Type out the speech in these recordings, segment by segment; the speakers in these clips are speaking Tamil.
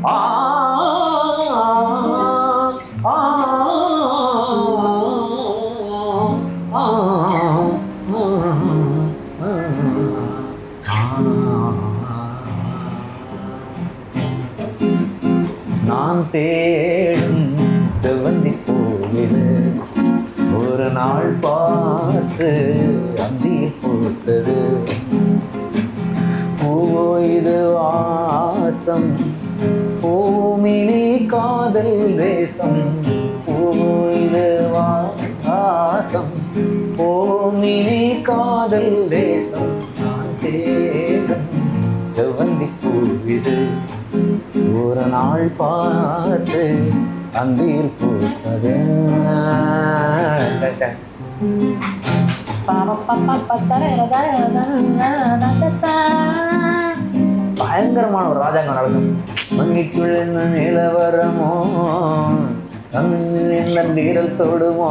ஆ ஆ நான் தேடும் செவந்தி பூவிது ஒரு நாள் பார்த்து அந்தி பூத்தது. பூவோ இது வாசம் பூமினி காதல் தேசம். பூவோ இது வாசம் பூமினி காதல் தேசம். நான் தேடும் செவந்தி பூவிது ஒரு நாள் பார்த்து அந்தியில் பூத்தது. பயங்கரமான ஒரு ராஜாங்க நடக்கும். மங்கிக்குள்ள நிலவரமோ வீரல் தொடுமோ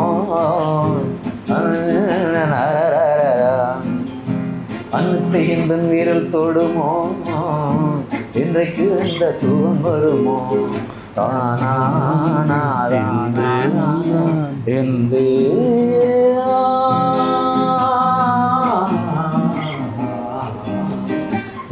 அன்னத்தை இந்த வீரல் தொடுமோ இன்றைக்கு இந்த சுகம் வருமோ என்று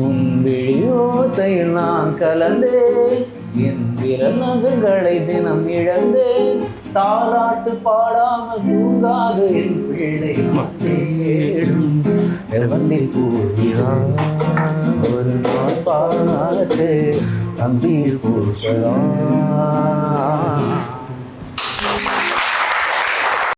உன் விழி ஓசையில் நான் கலந்தேன். என் விரல் நகங்களை தினம் இழந்தேன். தாலாட்டு பாடாமல் தூங்காது என் பிள்ளை தேடும் செவந்தி பூவிதான் ஒரு நாள் பார்த்து தம்பியில் பூசலாம்.